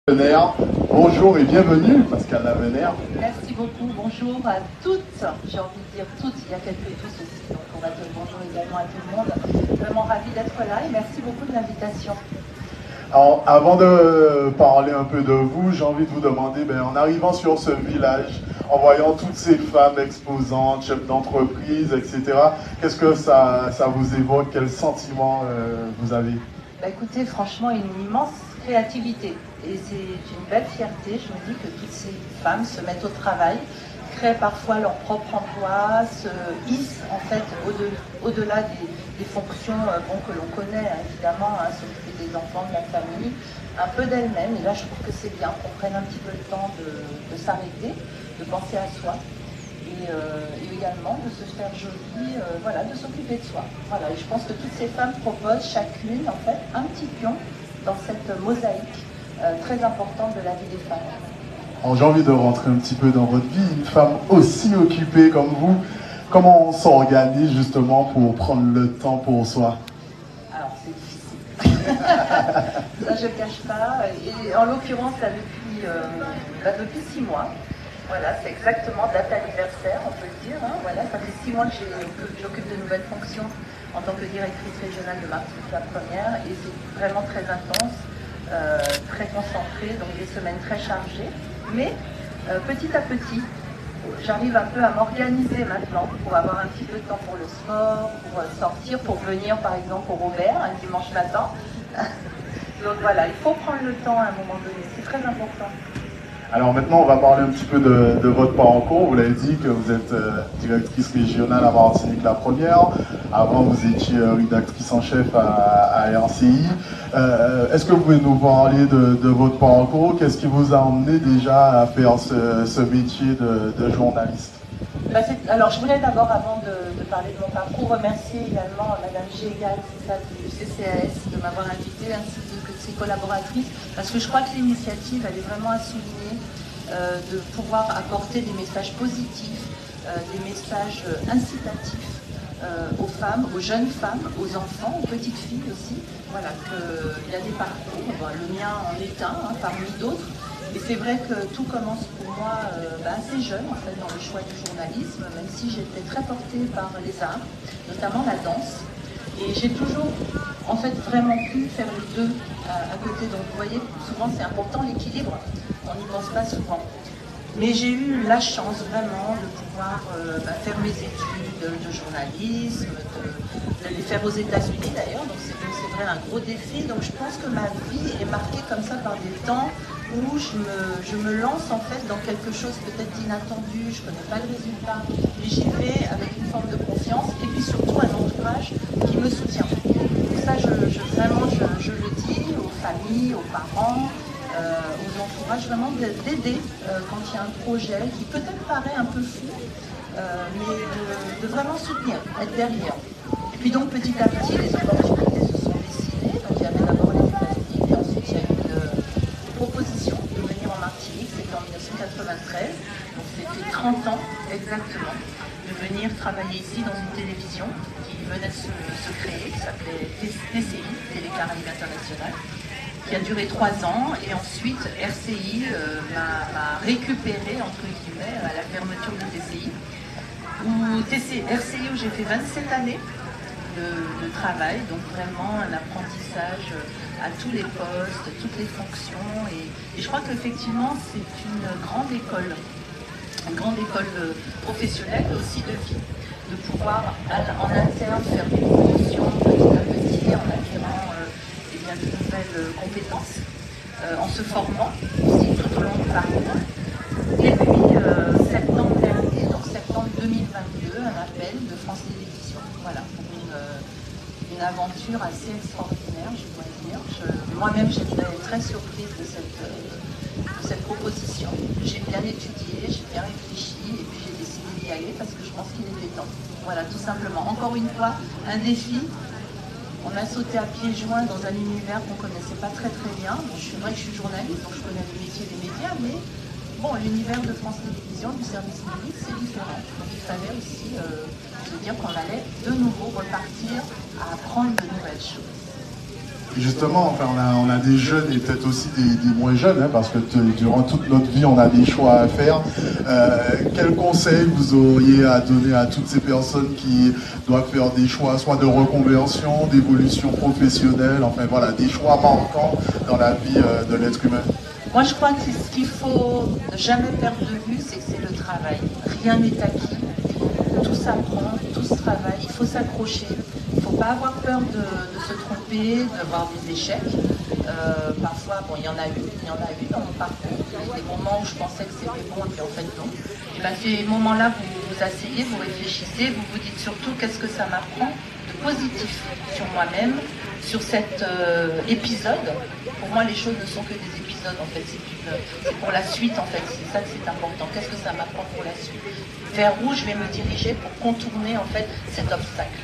Lavenaire. Bonjour et bienvenue, Pascal Lavenaire. Merci beaucoup, bonjour à toutes, j'ai envie de dire toutes, il y a quelques tous aussi, donc on va dire bonjour également à tout le monde. Vraiment ravi d'être là et merci beaucoup de l'invitation. Alors, avant de parler un peu de vous, j'ai envie de vous demander, en arrivant sur ce village, en voyant toutes ces femmes exposantes, chefs d'entreprise, etc., qu'est-ce que ça vous évoque? Quel sentiment vous avez? Écoutez, franchement, une immense créativité et c'est une belle fierté. Je me dis que toutes ces femmes se mettent au travail, créent parfois leur propre emploi, se hissent en fait au-delà des fonctions que l'on connaît évidemment, s'occuper des enfants, de la famille, un peu d'elles-mêmes. Et là, je trouve que c'est bien qu'on prenne un petit peu le temps de s'arrêter, de penser à soi. Et également de se faire jolie, voilà, de s'occuper de soi. Voilà, et je pense que toutes ces femmes proposent chacune en fait un petit pion dans cette mosaïque très importante de la vie des femmes. Alors, j'ai envie de rentrer un petit peu dans votre vie, une femme aussi occupée comme vous. Comment on s'organise justement pour prendre le temps pour soi? Alors c'est difficile. Ça je ne cache pas. Et en l'occurrence là depuis 6 mois. Voilà, c'est exactement date anniversaire, on peut le dire. Voilà, ça fait 6 mois que j'occupe de nouvelles fonctions en tant que directrice régionale de Martinique la première, et c'est vraiment très intense, très concentré, donc des semaines très chargées. Mais petit à petit, j'arrive un peu à m'organiser maintenant pour avoir un petit peu de temps pour le sport, pour sortir, pour venir par exemple au Robert un dimanche matin. Donc voilà, il faut prendre le temps à un moment donné, c'est très important. Alors maintenant, on va parler un petit peu de votre parcours. Vous l'avez dit que vous êtes directrice régionale à Martinique la première. Avant, vous étiez rédactrice en chef à RCI. Est-ce que vous pouvez nous parler de votre parcours? Qu'est-ce qui vous a emmené déjà à faire ce métier de journaliste? Alors, je voulais d'abord, avant de parler de mon parcours, remercier également Madame Gégal, du CCAS, de m'avoir invitée, ainsi que de ses collaboratrices, parce que je crois que l'initiative, elle est vraiment à souligner, de pouvoir apporter des messages positifs, des messages incitatifs aux femmes, aux jeunes femmes, aux enfants, aux petites filles aussi. Voilà, qu'il y a des parcours, le mien en est un, parmi d'autres. Et c'est vrai que tout commence pour moi assez jeune en fait dans le choix du journalisme, même si j'étais très portée par les arts, notamment la danse. Et j'ai toujours en fait vraiment pu faire les deux à côté. Donc vous voyez, souvent c'est important l'équilibre, on n'y pense pas souvent. Mais j'ai eu la chance vraiment de pouvoir faire mes études de journalisme, de les faire aux États-Unis d'ailleurs, donc c'est vrai un gros défi. Donc je pense que ma vie est marquée comme ça par des temps où je me lance en fait dans quelque chose peut-être d'inattendu, je ne connais pas le résultat, mais j'y vais avec une forme de confiance et puis surtout un entourage qui me soutient. Donc ça, vraiment, je le dis aux familles, aux parents, aux entourages, vraiment d'aider quand il y a un projet qui peut-être paraît un peu fou, mais de vraiment soutenir, être derrière. Et puis donc petit à petit, les opportunités se sont dessinées. Donc il y avait d'abord les États-Unis, puis ensuite il y a eu une proposition de venir en Martinique, c'était en 1993, donc c'était 30 ans exactement, de venir travailler ici dans une télévision qui venait de se créer, qui s'appelait TCI, Télé Caraïbes International, qui a duré 3 ans, et ensuite RCI m'a récupéré entre guillemets à la fermeture de TCI. RCI où j'ai fait 27 années de travail, donc vraiment un apprentissage à tous les postes, toutes les fonctions, et je crois qu'effectivement c'est une grande école professionnelle aussi de vie, de pouvoir en interne faire des promotions petit à petit en acquérant de nouvelles compétences, en se formant aussi tout au long du parcours. Et puis septembre dernier, donc septembre 2022, un appel de France Télévisions, voilà, pour une aventure assez extraordinaire, je dois dire. Moi-même, j'étais très surprise de cette proposition. J'ai bien étudié, j'ai bien réfléchi, et puis j'ai décidé d'y aller parce que je pense qu'il était temps. Voilà, tout simplement. Encore une fois, un défi. On a sauté à pieds joints dans un univers qu'on ne connaissait pas très bien. Bon, c'est vrai que je suis journaliste, donc je connais le métier des médias, mais bon, l'univers de France Télévisions, du service public, c'est différent. Donc il fallait aussi se dire qu'on allait de nouveau repartir à apprendre de nouvelles choses. Justement, enfin, on a des jeunes et peut-être aussi des moins jeunes, hein, parce que durant toute notre vie, on a des choix à faire. Quels conseils vous auriez à donner à toutes ces personnes qui doivent faire des choix, soit de reconversion, d'évolution professionnelle, enfin voilà, des choix marquants dans la vie de l'être humain? Moi, je crois que ce qu'il faut ne jamais perdre de vue, c'est que c'est le travail. Rien n'est acquis. Tout s'apprend, tout se travaille. Il faut s'accrocher. Il ne faut pas avoir peur de se tromper, d'avoir des échecs. Parfois, bon, il y en a eu dans mon parcours. Il y a eu des moments où je pensais que c'était bon, et puis en fait non. Et bien, ces moments-là, vous vous asseyez, vous réfléchissez, vous vous dites surtout qu'est-ce que ça m'apprend de positif sur moi-même, sur cet épisode. Pour moi, les choses ne sont que des épisodes, en fait. C'est pour la suite, en fait. C'est ça que c'est important. Qu'est-ce que ça m'apprend pour la suite? Vers où je vais me diriger pour contourner, en fait, cet obstacle.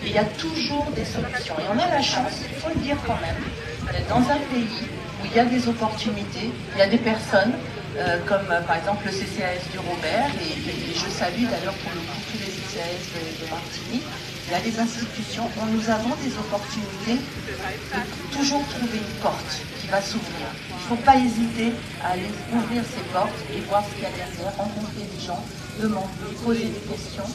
Et il y a toujours des solutions. Et on a la chance, il faut le dire quand même, d'être dans un pays où il y a des opportunités, il y a des personnes, comme par exemple le CCAS du Robert, et je salue d'ailleurs pour le coup tous les CCAS de Martinique. Il y a des institutions où nous avons des opportunités de toujours trouver une porte qui va s'ouvrir. Il ne faut pas hésiter à aller ouvrir ces portes et voir ce qu'il y a derrière, rencontrer des gens, demander, poser des questions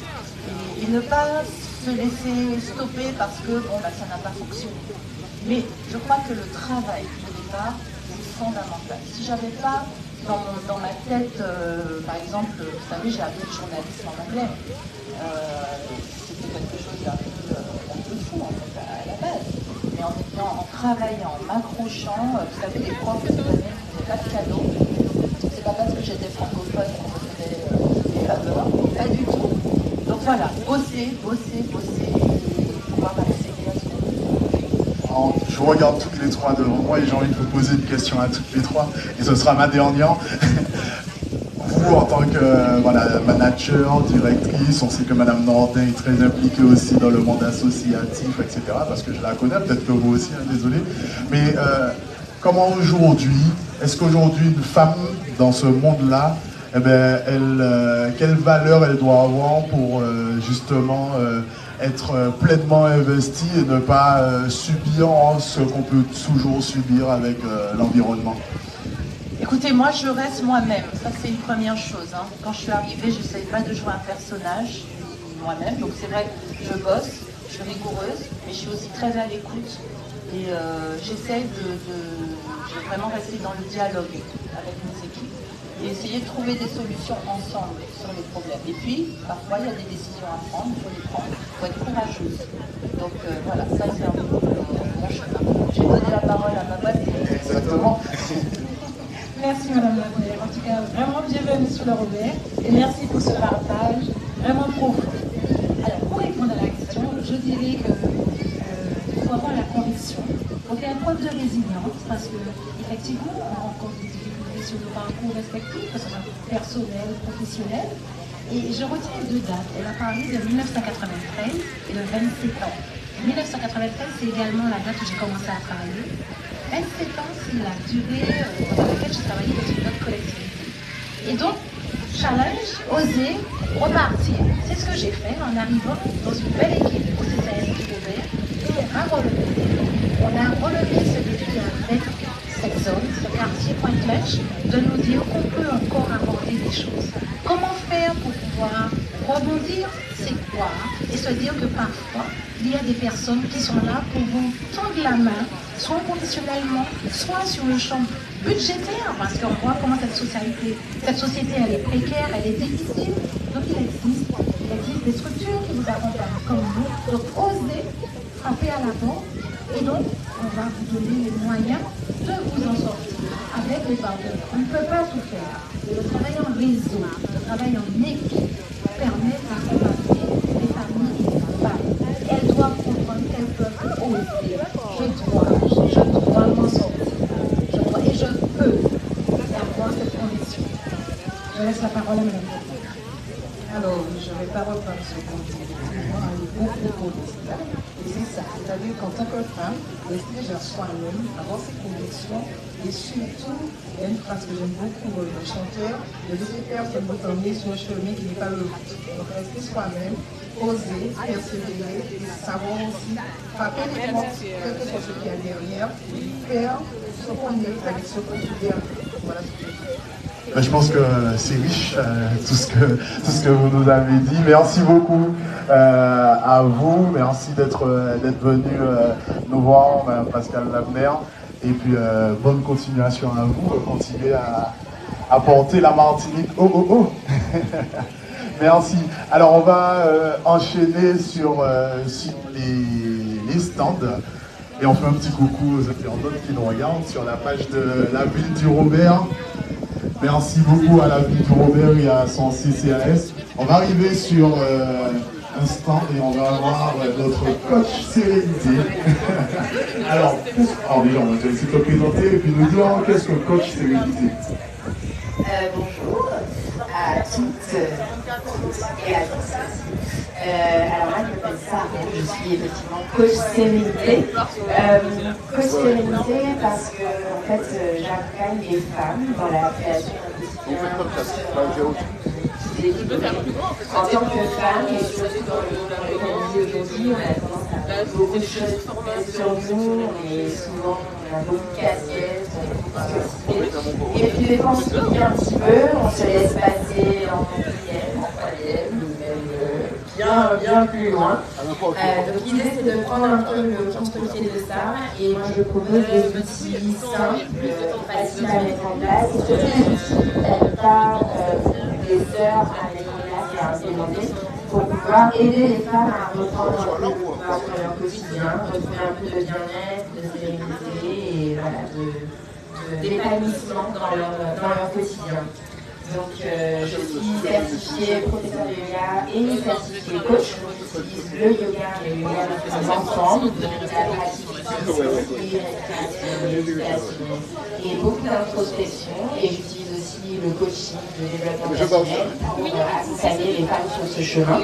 et ne pas se laisser stopper parce que bon, bah, ça n'a pas fonctionné. Mais je crois que le travail au départ, c'est fondamental. Si j'avais pas dans ma tête, par exemple, vous savez, j'ai appris le journalisme en anglais. C'était quelque chose d'un peu fou en fait, à la base. Mais en travaillant, en m'accrochant, vous savez, les profs cette année ne faisaient pas de cadeaux. C'est pas parce que j'étais francophone qu'on me faisait des faveurs, pas du tout. Donc voilà, bosser, et pouvoir accéder à ce qu'on Je vous regarde toutes les trois devant moi et j'ai envie de vous poser une question à toutes les trois, et ce sera ma dernière. Vous, en tant que manager, directrice, on sait que Madame Nordin est très impliquée aussi dans le monde associatif, etc. Parce que je la connais, peut-être que vous aussi, hein, désolé. Mais comment aujourd'hui, est-ce qu'aujourd'hui une femme dans ce monde-là, eh ben, quelle valeur elle doit avoir pour justement être pleinement investie et ne pas subir ce qu'on peut toujours subir avec l'environnement? Écoutez, moi je reste moi-même, ça c'est une première chose. Hein. Quand je suis arrivée, je n'essayais pas de jouer un personnage, moi-même. Donc c'est vrai que je bosse, je suis rigoureuse, mais je suis aussi très à l'écoute. Et j'essaye de vraiment rester dans le dialogue avec mes équipes et essayer de trouver des solutions ensemble sur les problèmes. Et puis, parfois, il y a des décisions à prendre, il faut les prendre, il faut être courageuse. Donc voilà, ça c'est un peu mon chemin. Je vais donner la parole à ma voisine. Exactement. Merci Madame la Première. En tout cas, vraiment bienvenue sur le Robert et merci pour ce partage vraiment profond. Alors, pour répondre à la question, je dirais qu'il faut avoir la conviction, il faut faire preuve de résilience parce que effectivement, on rencontre des difficultés sur nos parcours respectifs, que ce soit personnel, professionnel. Et je retiens deux dates. Elle a parlé de 1993 et de 27 ans. 1993, c'est également la date où j'ai commencé à travailler. 27 ans, c'est la durée dans laquelle j'ai travaillé dans une autre collectivité. Et donc, challenge, oser, repartir. C'est ce que j'ai fait en arrivant dans une belle équipe au CCAS du Robert et on a relevé ce défi avec cette zone, ce quartier Pointe-Mèche, de nous dire qu'on peut encore aborder des choses. Comment faire pour pouvoir rebondir, c'est quoi? Et se dire que parfois, il y a des personnes qui sont là pour vous tendre la main, soit conditionnellement, soit sur le champ budgétaire, parce qu'on voit comment cette société elle est précaire, elle est difficile. Donc il existe des structures qui vous accompagnent comme nous. Donc osez frapper à la porte et donc on va vous donner les moyens de vous en sortir avec les partenaires. On ne peut pas tout faire. Le travail en réseau, le travail en équipe permet d'accompagner les familles et les femmes. Elles doivent comprendre qu'elles peuvent oser. Je dois m'en sortir. Et je peux avoir cette conviction. Je laisse la parole à Mme. Alors, je ne vais pas reprendre ce qu'on dit, effectivement, il y a beaucoup de cela. Et c'est ça, c'est-à-dire qu'en tant que femme, rester déjà soi-même, avoir ses convictions, et surtout, il y a une phrase que j'aime beaucoup dans le chanteur, de laisser personne vous emmener sur un chemin qui n'est pas le vôtre. Donc, rester soi-même, oser, persévérer, et savoir aussi frapper les portes, quel que soit ce qu'il y a derrière, faire ce qu'on est avec ce qu'on vient. Voilà ce que je dis. Je pense que c'est riche tout ce que vous nous avez dit. Merci beaucoup à vous. Merci d'être venu nous voir, Mme Pascale Labner. Et puis bonne continuation à vous. Continuez à porter la Martinique. Oh oh oh. Merci. Alors on va enchaîner sur les stands. Et on fait un petit coucou aux internautes qui nous regardent sur la page de la ville du Robert. Merci beaucoup à la ville du Robert et à son CCAS. On va arriver sur un stand et on va avoir notre coach Sérénité. Alors déjà, on va te laisser te présenter et puis nous dire qu'est-ce que coach Sérénité. Bonjour à toutes et à tous. Alors là, je m'appelle Sarah, je suis effectivement coach sérénité. Coach sérénité parce que en fait, j'accompagne les femmes dans la création en tant que femme et surtout dans le milieu aujourd'hui, on a tendance à beaucoup de choses sur nous, on est souvent, on a beaucoup de casquettes, et puis des fois on se plie un petit peu, on se laisse passer en quatrième, en troisième, bien plus loin. Donc l'idée c'est de prendre un peu le contre-pied de ça, et moi je propose des outils simples, faciles à mettre en place, et surtout des outils qui ne pas des heures à mettre en place et à implémenter pour pouvoir aider les femmes à reprendre un peu le pouvoir dans leur quotidien, retrouver un peu de bien-être, de sérénité et voilà, d'épanouissement dans leur quotidien. Donc je suis certifiée professeure de yoga et certifiée coach. Donc j'utilise le yoga et le yoga ensemble, donc la pratique physique, respiration, et beaucoup d'introspection. Et j'utilise aussi le coaching de développement personnel pour accompagner les femmes sur ce chemin.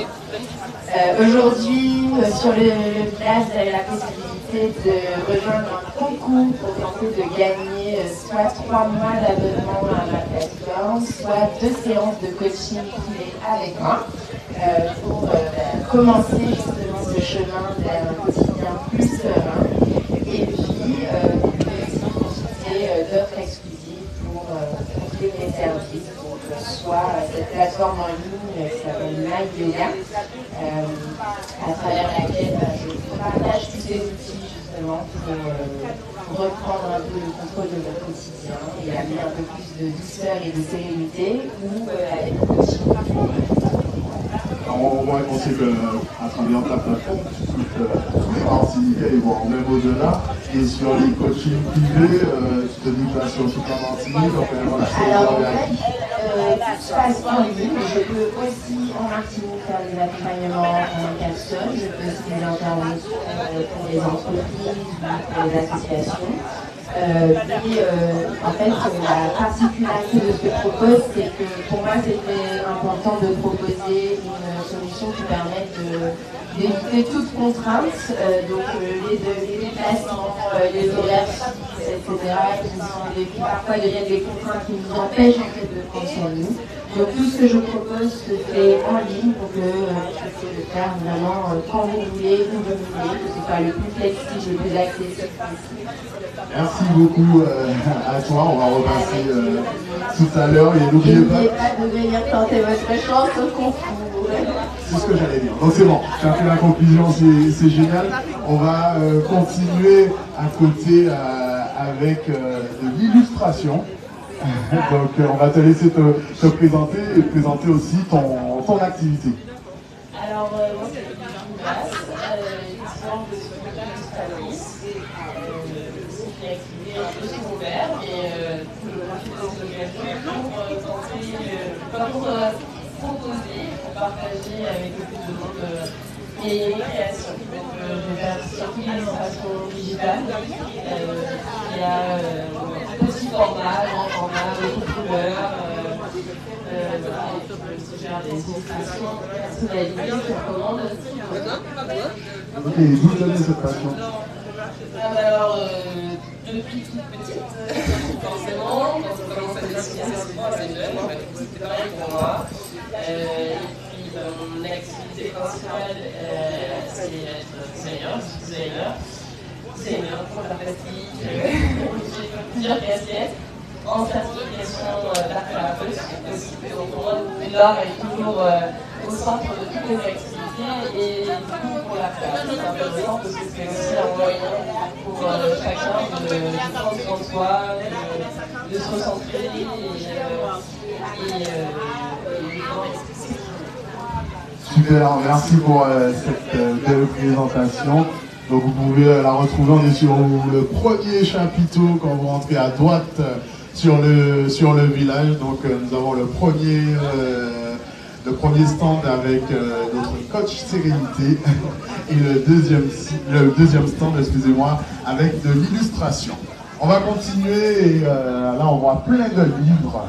Aujourd'hui, sur le village, vous avez la possibilité de rejoindre un concours pour tenter de gagner soit 3 mois d'abonnement à ma plateforme, soit 2 séances de coaching privé avec moi pour commencer justement ce chemin vers un quotidien plus serein. Et puis, vous pouvez aussi consulter d'offres exclusives pour offrir mes services. Donc, soit cette plateforme en ligne qui s'appelle My Yoga, à travers laquelle je partage tous ces outils justement pour reprendre un peu le contrôle de votre quotidien et amener un peu plus de douceur et de sérénité, ou avec le coaching. On sait qu'à travers ta plateforme, tu touches tous les Martiniquais et voire même au-delà. Et sur les coachings privés, tu te déplaces sur toute la Martinique. Alors en fait, tout se passe en ligne. Je peux aussi en Martinique faire des accompagnements en personne. Je peux aussi des interventions pour les entreprises ou pour les associations. En fait, la particularité de ce que je propose, c'est que pour moi, c'était important de proposer une solution qui permette d'éviter toute contrainte, donc les déplacements, les horaires fixes, etc., qui parfois deviennent des contraintes qui nous empêchent en fait de prendre soin de nous. Donc tout ce que je propose se fait en ligne pour que vous puissiez le faire vraiment quand vous voulez, où vous voulez, que ce soit le plus flexible, le plus accessible possible. Merci beaucoup à toi, on va repasser tout à l'heure et n'oubliez pas de venir tenter votre chance au concours. C'est ce que j'allais dire. Donc c'est bon, j'ai fait la conclusion, c'est génial. On va continuer à côté avec de l'illustration. Donc on va te laisser te présenter et présenter aussi ton activité. Alors moi c'est Judas, étudiante de illustratrice. Je suis ouvert et pour proposer, pour partager avec le plus de monde mes créations. Donc je vais faire surtout l'illustration digitale. Il y a petit format, grand format, beaucoup de couleurs. Je gère des illustrations personnalisées qu'on commande aussi. Ok, d'où venez cette passion? Alors, depuis toute petite, forcément, quand on commence à dessiner, c'est souvent assez jeune, c'était pareil pour moi. Et puis, mon activité principale, c'est être designer, je suis designer pour la pratique. J'ai plusieurs casquettes en certification d'art thérapeute aussi. Donc, pour moi, l'art est toujours au centre de toutes mes activités et du coup, pour la création, c'est intéressant parce que c'est aussi un moyen pour chacun de prendre soin de soi, de se recentrer et Super, merci pour cette belle présentation. Donc vous pouvez la retrouver, on est sur le premier chapiteau quand vous rentrez à droite sur le village. Donc nous avons le premier stand avec notre coach Sérénité et le deuxième stand, excusez-moi, avec de l'illustration. On va continuer et là on voit plein de livres.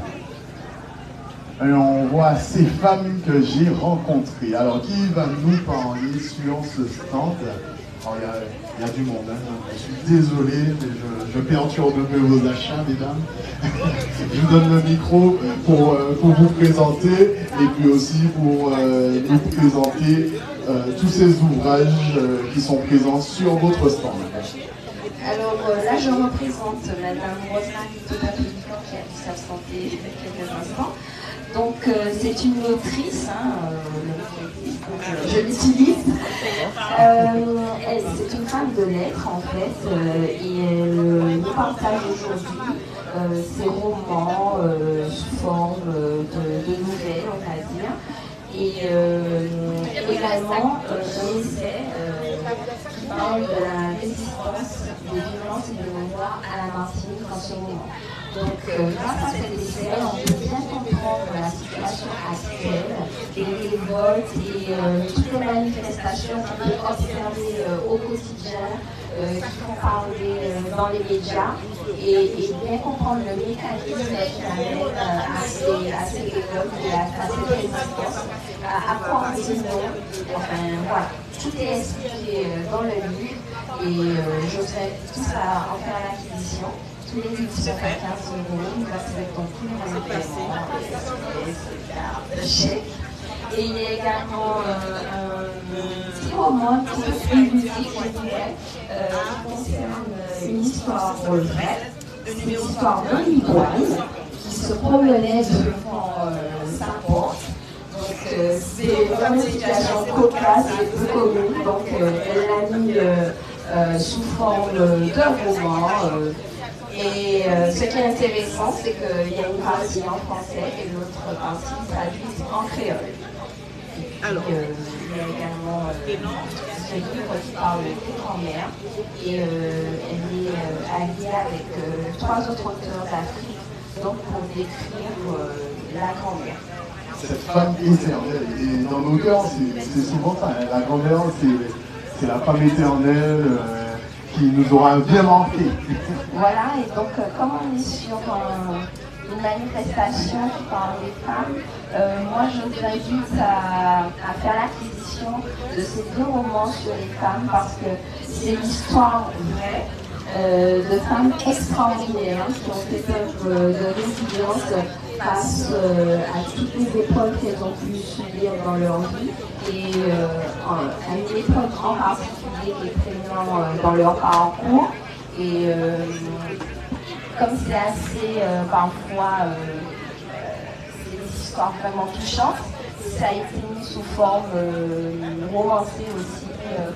Et on voit ces femmes que j'ai rencontrées. Alors, qui va nous parler sur ce stand? Alors, il y a du monde, hein. Je suis désolé, mais je perturbe un peu vos achats, mesdames. Je vous donne le micro pour vous présenter et puis aussi pour nous présenter tous ces ouvrages qui sont présents sur votre stand. Alors là, je représente Madame Rosemary Thomas-Pélican qui a dû s'absenter il y a quelques instants. Donc c'est une autrice, je l'utilise. C'est une femme de lettres en fait, et elle nous partage aujourd'hui ses romans sous forme de nouvelles, on va dire. Et également un essai qui parle de la résistance des violences et de mémoire à la Martinique en ce moment. Donc grâce à cet essai, on peut bien comprendre la situation actuelle, les révoltes et toutes les manifestations qu'on peut observer au quotidien, qui font parler dans les médias, et bien comprendre le mécanisme qui amène à ces révoltes et à cette résistance. À quoi on dit non, enfin voilà, tout est expliqué dans le livre et je vous invite tous à en faire l'acquisition. Tous les livres sont à 15 €, nous acceptons tous les paiements, de chèques. Et il y a également un petit roman un petit peu plus ludique, je dirais, qui concerne une histoire vraie, une histoire d'un Liboise qui se promenait devant sa porte. Donc c'est vraiment une situation cocasse et peu commune, donc elle l'a mis sous forme d'un roman. Et ce qui est intéressant, c'est qu'il y a une partie en français et l'autre partie traduite en créole. Alors, il y a également ce livre qui parle de grand-mère et elle est alliée avec 3 autres auteurs d'Afrique, donc pour décrire la grand-mère. Cette femme éternelle, et dans nos cœurs, c'est souvent ça, hein. La grand-mère, c'est la femme éternelle qui nous aura bien marqué. Voilà, et donc comme on est sur une manifestation qui parle des femmes, moi je vous invite à faire l'acquisition de ces 2 romans sur les femmes parce que c'est l'histoire vraie de femmes extraordinaires qui ont fait preuve de résilience face à toutes les épreuves qu'elles ont pu subir dans leur vie et à une épreuve en particulier qui est prégnante dans leur parcours. Et comme c'est assez parfois c'est des histoires vraiment touchantes, ça a été mis sous forme romancée aussi,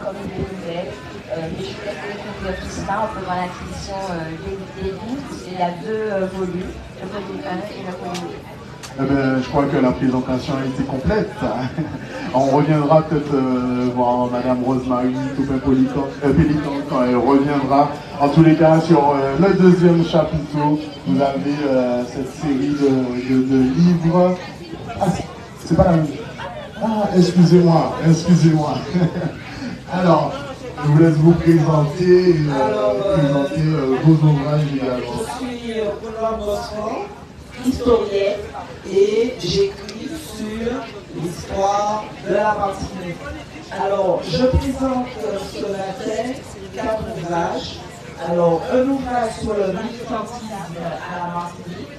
comme une nouvelle. Mais je voulais découvrir tout cela en faisant l'acquisition des livres. Il y a 2 volumes, le volume 1 et le volume 2. Eh ben, je crois que la présentation a été complète. On reviendra peut-être voir Madame Rosemary Thomas-Pélican quand elle reviendra. En tous les cas, sur le 2e chapiteau, vous avez cette série de livres. Ah, c'est pas la même. Ah, excusez-moi. Alors, je vous laisse vous présenter vos ouvrages également. Je suis Benoît Bosson, historienne, et j'écris sur l'histoire de la Martinique. Alors, je présente ce matin 4 ouvrages. Alors, un ouvrage sur le militantisme à la Martinique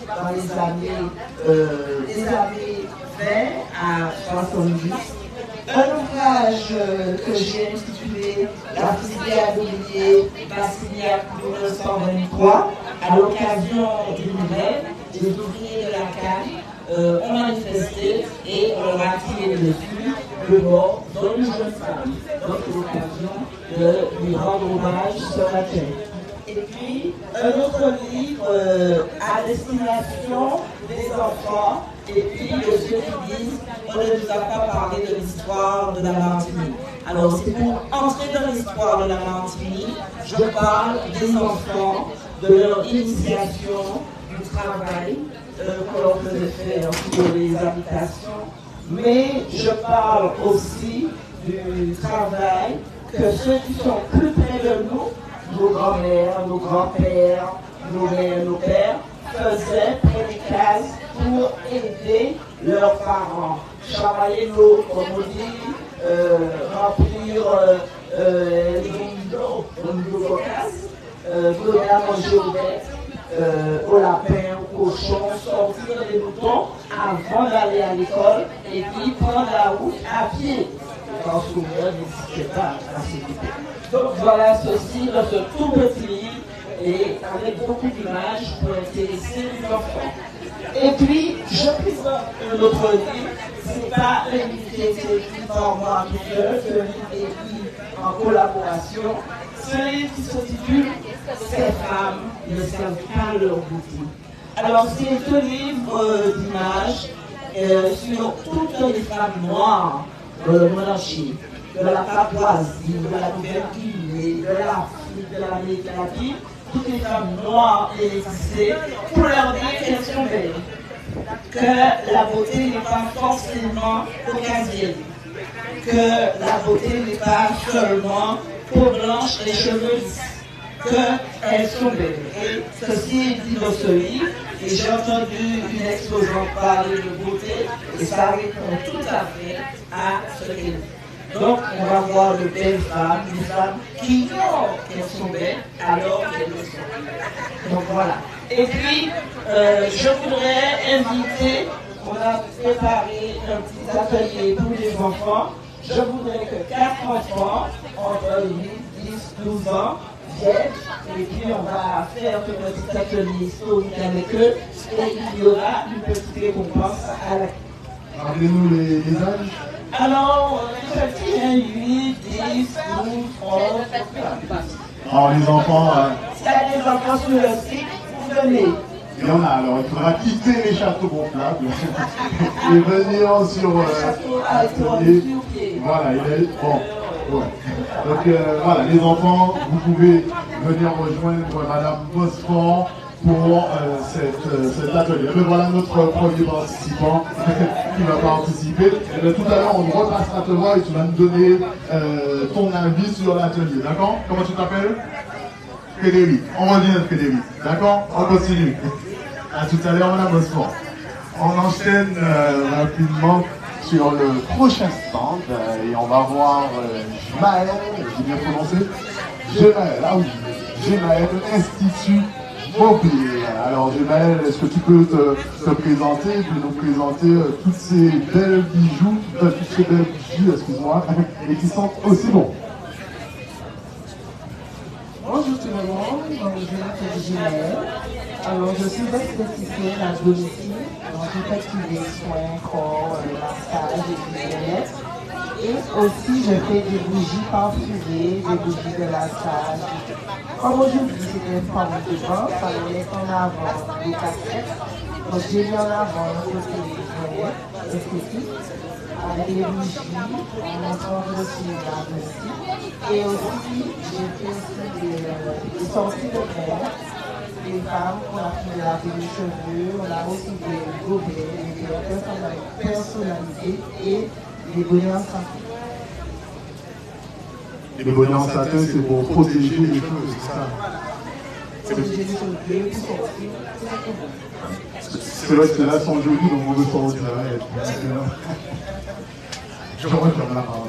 dans les années 20 à 70. Un ouvrage que j'ai intitulé La filière d'oubliés Bassillac 1923 à l'occasion d'une grève des ouvriers de la canne ont manifesté et on leur a tiré dessus le mort d'une jeune femme. Donc l'occasion de lui rendre hommage ce matin. Et puis un autre livre à destination des enfants. Et puis le vieux qui dit, on ne nous a pas parlé de l'histoire de la Martinique. Alors c'est pour entrer dans l'histoire de la Martinique, je parle des enfants, de leur initiation, du travail que l'on faisait faire pour les habitations, mais je parle aussi du travail que ceux qui sont plus près de nous, nos grands-mères, nos grands-pères, nos mères, nos pères, faisaient près des cases pour aider leurs parents. Travailler l'eau, comme on dit, remplir les windows, donner à manger aux bêtes, au lapin, au cochon, sortir les moutons avant d'aller à l'école et puis prendre la route à pied. Dans ce souvenir n'existait pas à s'écouter. Donc voilà ceci dans ce tout petit livre et avec beaucoup d'images pour intéresser les enfants. Et puis, je présente un autre livre, c'est pas un livre qui est écrit par moi tout seul, c'est un livre écrit en collaboration. C'est un livre qui s'intitule Ces femmes ne savent pas leur beauté. Alors, c'est un livre d'images sur toutes les femmes noires de le monde entier, de la Papouasie, de la Nouvelle-Guinée, de l'Afrique, de l'Amérique latine. Toutes les femmes noires et métissées, pour leur dire qu'elles sont belles, que la beauté n'est pas forcément caucasienne, que la beauté n'est pas seulement peau blanche et cheveux lisses, qu'elles sont belles. Et ceci est dit dans ce livre, et j'ai entendu une exposante parler de beauté, et ça répond tout à fait à ce qu'elle dit. Donc, on va voir de belles femmes, des femmes qui ignorent qu'elles sont belles alors qu'elles le sont. Donc voilà. Et puis, je voudrais inviter, on a préparé un petit atelier pour les enfants. Je voudrais que 4 enfants, entre 8, 10, 12 ans, viennent. Et puis, on va faire un petit atelier historique avec eux. Et il y aura une petite récompense à la fin. Rappelez-nous les âges. Alors, les petits, 8, 10, 12, 11, Alors les enfants, s'il y a des enfants sur le site, vous venez. il y en a, alors il faudra quitter les châteaux gonflables et venir sur voilà, il est bon. Ouais. Donc voilà, les enfants, vous pouvez venir rejoindre Madame Bosfort pour cet atelier. Mais voilà notre premier participant qui va participer. Et tout à l'heure, on repassera te voir et tu vas nous donner ton avis sur l'atelier. D'accord? Comment tu t'appelles? Frédéric. On revient Frédéric. D'accord? On continue. À tout à l'heure, Madame Bosfort. On enchaîne rapidement sur le prochain stand et on va voir Gemaël, j'ai bien prononcé? Gemaël, ah oui, Gemaël, Institut Mobilier. Alors Gemaël, est-ce que tu peux te présenter, puis nous présenter toutes ces belles bijoux, toutes ces belles bijoux, excuse-moi, et qui sont aussi bons? Bonjour tout le monde, je m'appelle Gemaël. Alors je suis esthéticienne à domicile, donc j'effectue des soins, corps, massage et bien-être. Et aussi je fais des bougies parfumées, des bougies de massage. Comme aujourd'hui c'est une forme de vente, ça me met en avant des casquettes. Donc j'ai mis en avant le côté bien-être, esthétique, avec les bougies, en montrant aussi la domicile. Et aussi j'ai fait aussi des sorties de verre. Des femmes, on a fait laver les cheveux, on a aussi des gobelets, des verres personnalisés et des bonnets en satin. Les bonnets en satin, c'est pour protéger les cheveux, c'est ça? Protéger les cheveux, pour sortir, c'est C'est vrai que celles-là sont jolies, donc on veut s'en retirer. Je crois qu'il y en a pas.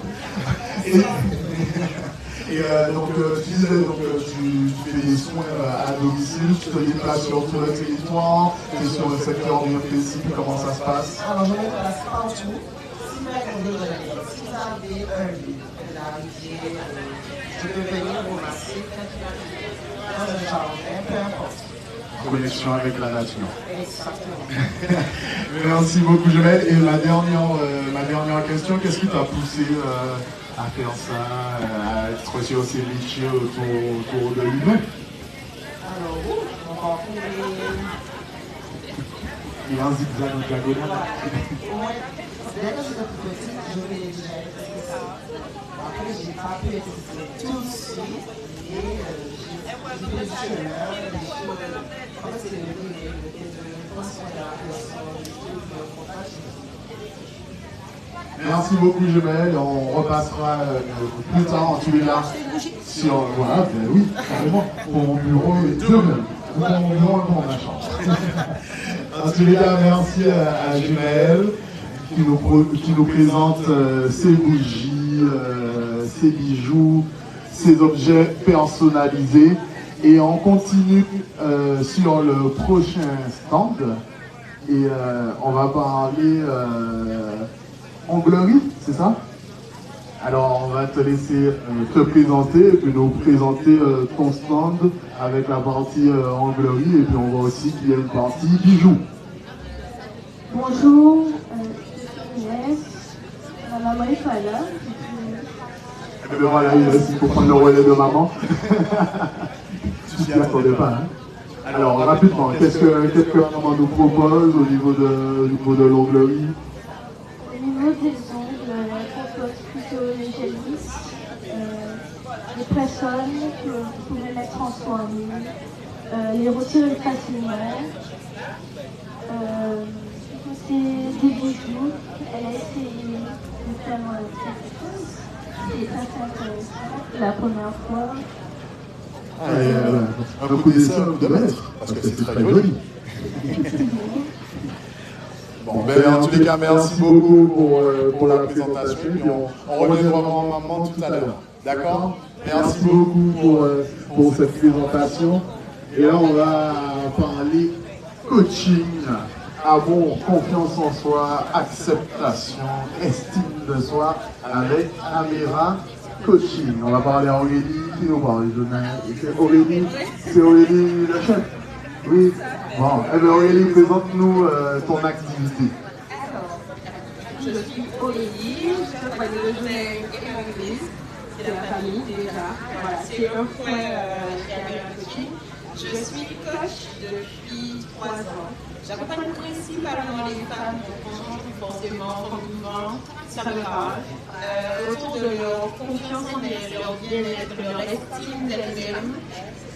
Et donc, tu disais, tu fais des soins à domicile, tu te déplaces sur tout le territoire, tu es sur le secteur bien précis, comment ça se passe? Alors, je me déplace partout. Si vous avez un lit de la rivière, je peux venir vous masser dans un jardin, peu importe. Connexion avec la nature. Exactement. Merci beaucoup, Jumelle. Et ma dernière question, qu'est-ce qui t'a poussé à faire ça, à être sur ces métiers autour de l'humain? Alors, on va trouver. Il y a un zigzag en diagonale. Au moins, dès que j'étais tout petit, je voulais déjà être ça. Après, j'ai pas pu être tout de suite. Et j'ai fait du chemin, des choses. En fait, c'est le prendre soin de la personne, de compassion. Merci beaucoup, Jumelle. On repassera plus tard en tous les cas. Voilà, ben oui, carrément. Pour mon bureau et demain. Pour mon bureau et pour ma chambre. En tous les cas, merci à Jumelle qui nous présente ses bougies, ses bijoux, ses objets personnalisés. Et on continue sur le prochain stand. Et on va parler onglerie, c'est ça? Alors on va te laisser te présenter et puis nous présenter ton stand avec la partie onglerie et puis on voit aussi qu'il y a une partie bijoux. Bonjour, je suis Inès, ma maman est pas là. Et bien voilà, il faut prendre le relais de maman. Tu t'y attendais pas, hein? Alors rapidement, qu'est-ce que maman nous propose au niveau de l'onglerie? Au niveau des ongles, on propose plutôt les gels lisses, les press-ons que vous pouvez mettre en soirée, les retirer facilement. C'est des bijoux. Elle a essayé de faire quelque chose qui est assez intéressant la première fois. Un coup d'essai, un coup de maître, parce que c'est très joli. Bon, ben, en tous les cas, merci beaucoup pour la présentation. Et puis on reviendra voir maman tout à l'heure. D'accord? Merci beaucoup pour cette présentation. Et là, on va parler coaching, amour, confiance en soi, acceptation, estime de soi avec Amira Coaching. On va parler à Aurélie. Qui nous parle? C'est Aurélie le chef? Oui. Bon, eh bien Aurélie, présente-nous ton activité. Alors, je suis Aurélie, je travaille de journée et mon église. C'est la famille déjà. Voilà, c'est un point chez Amira Coaching. Je suis coach depuis 3 ans. J'accompagne principalement les femmes qui changent forcément, mouvement, ça me parle, autour de leur confiance en elles, leur bien-être, leur estime d'elles-mêmes.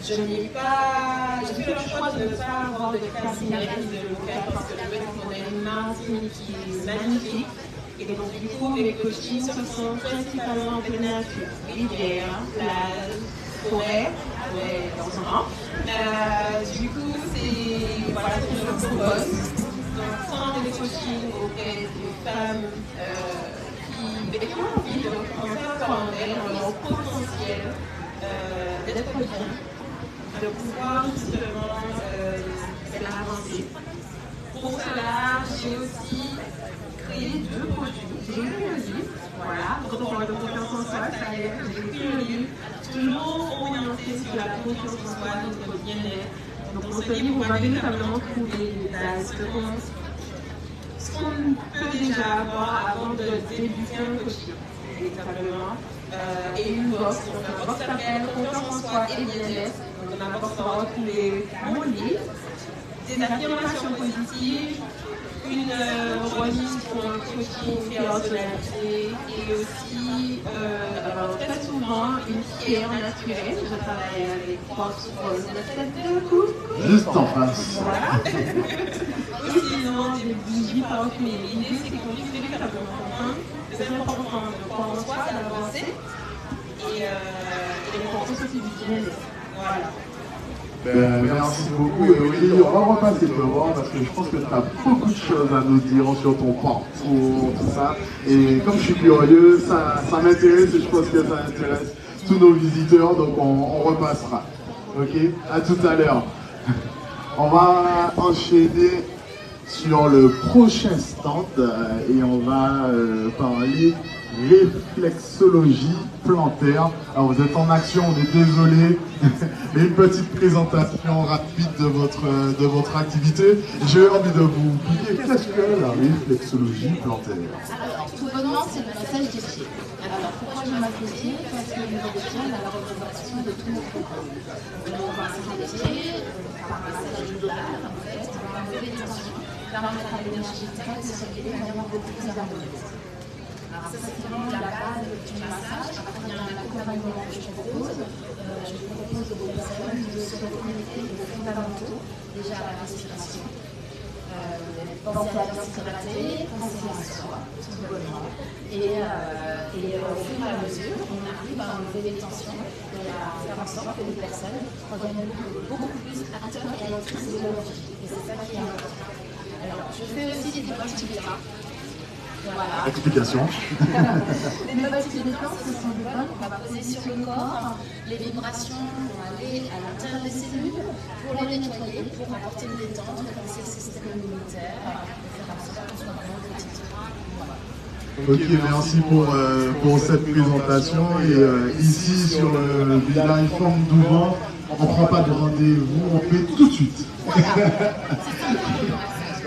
Je fais le choix de ne pas avoir de fascination de le faire parce que je veux être on a une Martinique qui est magnifique. Et donc du coup, mes coachings se font principalement en pleine nature, rivière, plage, forêt dans un an. Du coup, c'est voilà ce que je propose. Donc, centre de coaching auprès des femmes qui ont envie de faire en elles, dans leur potentiel, d'être bien, de pouvoir justement avancer. Pour cela, j'ai aussi créé 2 produits. J'ai écrit un livre, voilà, pour avoir de confiance en soi, ça y est, j'ai écrit un livre, toujours orienté sur la confiance en soi, notre bien-être. Donc dans ce livre, on va véritablement trouver des bases de ce qu'on peut déjà avoir avant de débuter un coaching, véritablement. Et une box, donc la box s'appelle Confiance en soi et bien-être. Donc dans la box, on va retrouver mon livre, des affirmations positives, une remise pour un coaching personnalisé et aussi très souvent une pierre naturelle. Je travaille avec 3 roses de tête de coupe. Juste en face. Voilà. Ou sinon des bougies parfumées. L'idée c'est qu'on puisse véritablement comprendre que c'est important de croire en soi, d'avancer et l'importance aussi du bien-être. Voilà. Merci beaucoup. Et oui, on va repasser devant parce que je pense que tu as beaucoup de choses à nous dire sur ton parcours, tout ça. Et comme je suis curieux, ça m'intéresse et je pense que ça intéresse tous nos visiteurs, donc on repassera. Ok? À tout à l'heure. On va enchaîner sur le prochain stand et on va parler réflexologie plantaire. Alors vous êtes en action, on est désolé, mais une petite présentation rapide de votre activité. J'ai envie de vous dire qu'est-ce que la réflexologie plantaire? Alors tout bonnement c'est le massage des pieds. Alors pourquoi je masse les pieds? Parce que le niveau des pieds on a la représentation de tous nos corps. Donc on va massager les pieds, par un massage global en fait, on va enlever les tensions, permettre à l'énergie vitale de circuler de manière beaucoup plus harmonieuse. Alors ça c'est vraiment la base du massage. Après il y a un accompagnement que je propose aux personnes de se reconnecter aux fondamentaux, déjà à la respiration. Penser à l'insécurité, penser à soi, tout bonnement. Et au fur et à mesure, on arrive à enlever les tensions et à faire en sorte que les personnes reviennent beaucoup plus acteurs et actrices de leur vie. Et c'est ça qui est important. Alors, je fais aussi des hypnotiques. Voilà. Explication. Les hypnotiques des plantes, ce sont des bonnes qu'on va poser sur le corps. Les vibrations vont aller à l'intérieur des cellules pour les nettoyer, pour apporter une détente, relancer le système immunitaire et faire en sorte qu'on soit vraiment quotidien. Ok, merci pour cette présentation. Et ici, sur le village Forme d'Ouvent, on ne prend pas de rendez-vous, on fait tout de suite.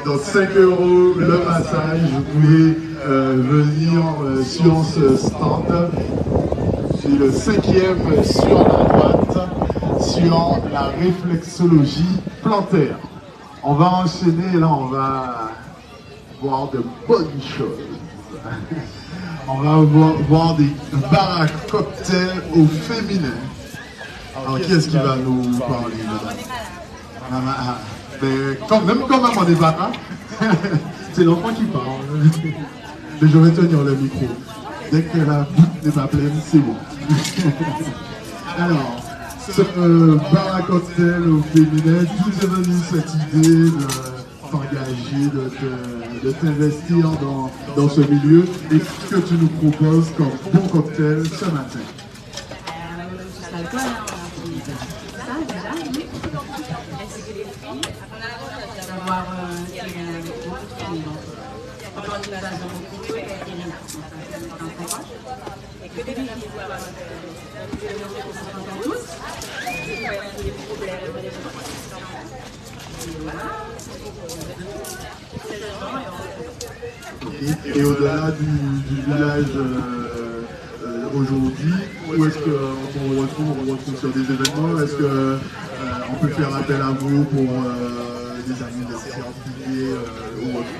Donc 5 € le massage, vous pouvez venir sur ce stand. C'est le 5e sur la droite, sur la réflexologie plantaire. On va enchaîner, là on va voir de bonnes choses. On va voir des bars à cocktails au féminin. Alors qui est-ce qui va nous parler là? Même quand on est bas, c'est l'enfant qui parle. Mais je vais tenir le micro. Dès que la boucle n'est pas pleine, c'est bon. Alors, ce bar à cocktail au féminin, d'où est venue cette idée de t'engager, de t'investir dans ce milieu? Et qu'est-ce que tu nous proposes comme bon cocktail ce matin? Et au-delà du village aujourd'hui, où est-ce qu'on retrouve sur des événements? Est-ce qu'on peut faire appel à vous pour des anniversaires privés ou autre?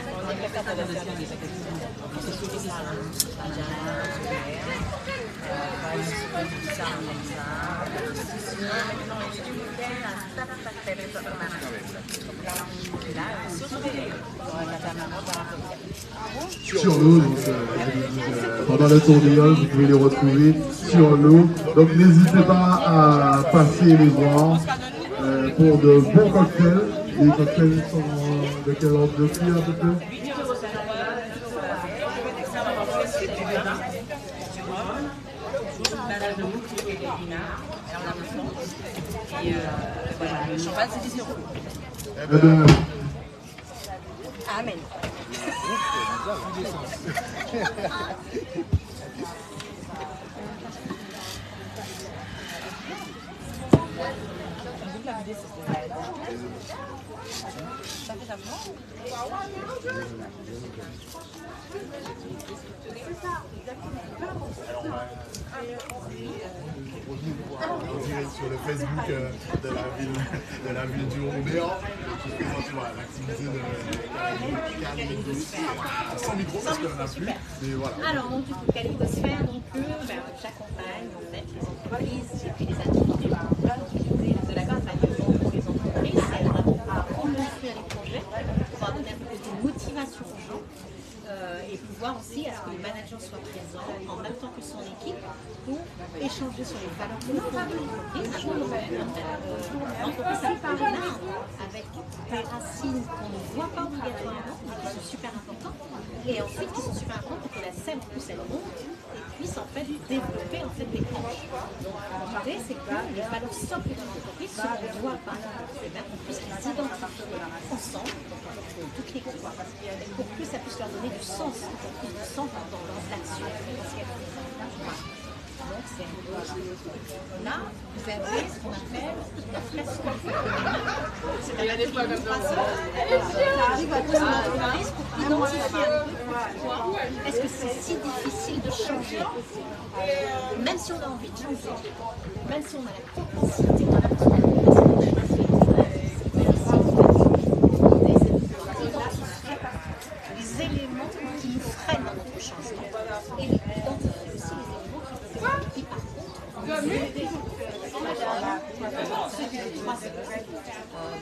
Sur l'eau, donc pendant le tour des halles, vous pouvez les retrouver sur l'eau. Donc n'hésitez pas à passer les voir pour de bons cocktails. Les cocktails sont de quel ordre de prix à peu près? Et voilà, le champagne c'est 10 €. Amen. Sur le Facebook de la ville du Robert qui présente l'activité de Caligos. Sans micro parce qu'on n'en a plus, mais voilà. Alors donc du coup Caligosphère, donc j'accompagne en fait les entreprises et puis les activités de l'accompagnement pour les entreprises à promouvoir les projets pour donner un peu plus de motivation aux gens et pouvoir aussi à ce que le manager soit présent en même temps que son équipe pour échanger sur les valeurs de l'entreprise. L'entreprise ça part là avec des racines qu'on ne voit pas obligatoirement, mais qui sont super importantes, et ensuite qui sont super importantes pour que la SEM puisse elle monte et puisse en fait développer en fait des branches. Donc l'idée c'est que les valeurs socles de l'entreprise se ne voient pas, c'est bien qu'on puisse les identifier ensemble, donc toute l'équipe, pour que ça puisse leur donner du sens, plus de sens dans l'action. Donc c'est un peu là, vous avez ce qu'on appelle la fresque du féminin. C'est-à-dire des fois comme ça. Ça arrive à poser l'entreprise pour identifier un peu pourquoi est-ce que c'est si difficile de changer. Même si on a envie de changer, même si on a la capacité, on a les éléments qui nous freinent dans notre changement. Et identifier aussi les éléments qui par contre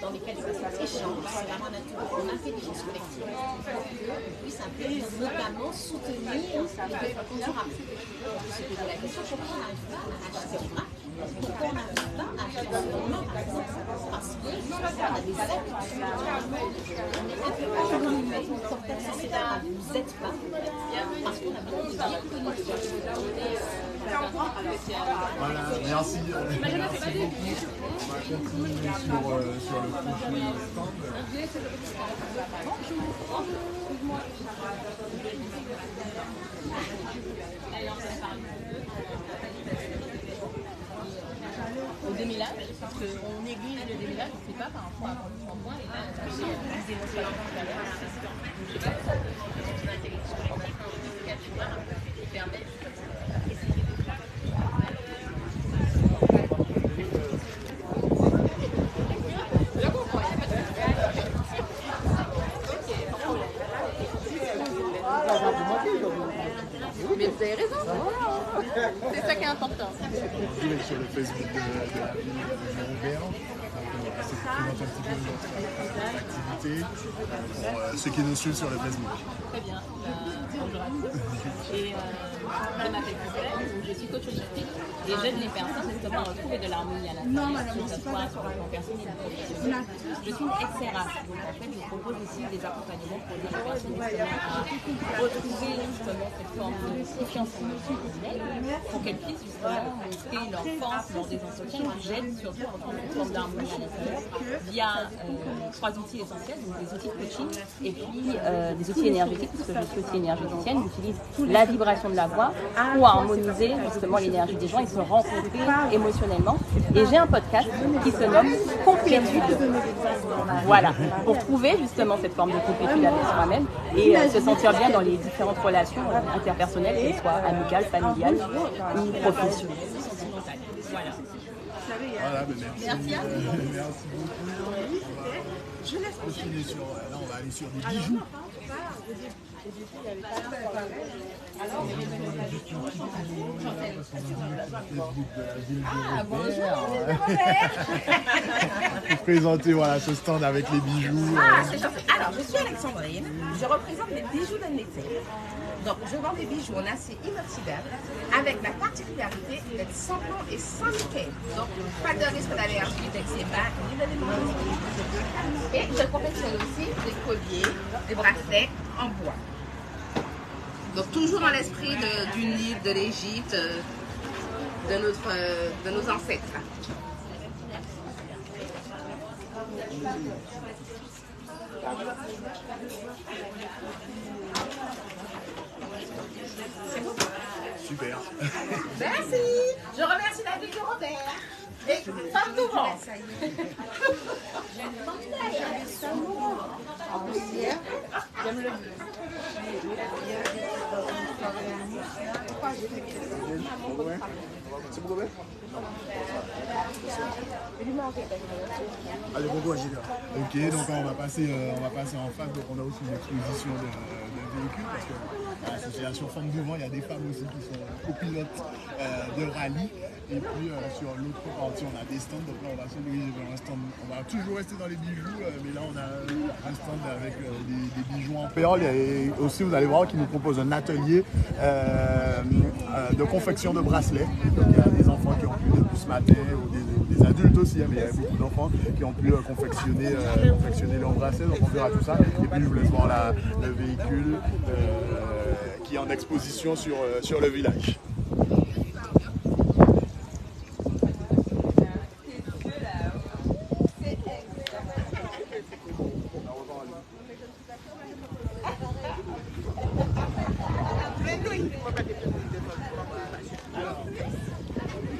dans lesquels les personnes échangent, c'est vraiment une intelligence collective pour qu'on puisse un peu notamment soutenir les développements durables. On peut se poser la question pourquoi on n'arrive pas à acheter en marque, pourquoi on n'arrive pas à acheter en environnement par exemple, parce qu'on a des habitudes, on est un peu enrhumé, peut-être ça c'est pas, vous n'êtes pas, parce qu'on a beaucoup de bien connus. Voilà, merci. Merci beaucoup. On va continuer sur le prochain stand. Au démêlage, parce qu'on néglige le démêlage, on ne fait pas par rapport à 3 points, et là, j'ai des démonstrations tout à l'heure. Je ne sais pas si ça peut être l'intelligence collective qui permet mais vous avez raison, c'est ça qui est important. Sur le Facebook de la ville de Robert, c'est pour présenter un petit peu notre activité pour ceux qui nous suivent sur le Facebook. Très bien, bonjour à tous. Et je m'appelle Christelle, je suis coach holistique et j'aide les personnes justement à retrouver de l'harmonie à l'intérieur, que ce soit sur le plan personnel et professionnel. Je suis une ex-RH, donc en fait je propose aussi des accompagnements pour aider les personnes justement à retrouver justement cette forme de confiance en elles pour qu'elles puissent justement montrer leur force lors des entretiens. J'aide surtout à retrouver une forme d'harmonie à l'intérieur via 3 outils essentiels, donc des outils de coaching et puis des outils énergétiques, parce que je suis aussi énergéticienne. J'utilise la vibration de la voix pour harmoniser justement l'énergie des gens et se rencontrer émotionnellement. Et j'ai un podcast qui se nomme Complétude. Voilà, pour trouver justement cette forme de complétude avec soi-même et se sentir bien dans les différentes relations interpersonnelles, qu'elles soient amicales, familiales ou professionnelles. Voilà. Voilà, ben merci. Merci à vous. Merci beaucoup. Je laisse continuer sur. Là, on va aller sur des bijoux. Ah, bonjour, Pour présenter voilà, ce stand avec les bijoux. Ah, c'est gentil. Alors, je suis Alexandrine, je représente les bijoux d'Anneté. Donc, je vends des bijoux en acier inoxydable avec la particularité d'être sans plomb et sans nickel. Donc, pas de risque d'allergie d'eczéma ni d'anémie. Et je confectionne aussi des colliers, des bracelets en bois. Donc, toujours dans l'esprit du Nil, de l'Égypte, de nos ancêtres. Super. Merci. Je remercie la ville de Robert. Et femme d'Ouvre. J'aime le Allez, bonjour Angélia. Ok, donc on va passer en face. Donc on a aussi une exposition de véhicules parce que l'association Femmes Devant, il y a des femmes aussi qui sont copilotes de rallye. Et puis sur l'autre partie, on a des stands. Donc là, on va se diriger vers un stand. On va toujours rester dans les bijoux, mais là, on a un stand avec des bijoux en perles. Et aussi, vous allez voir qu'ils nous proposent un atelier de confection de bracelets. Donc il y a des enfants qui ont pu depuis ce matin, ou des adultes aussi, hein, mais il y a beaucoup d'enfants qui ont pu confectionner leurs bracelets. Donc on verra tout ça. Et puis je vous laisse voir le véhicule qui est en exposition sur le village.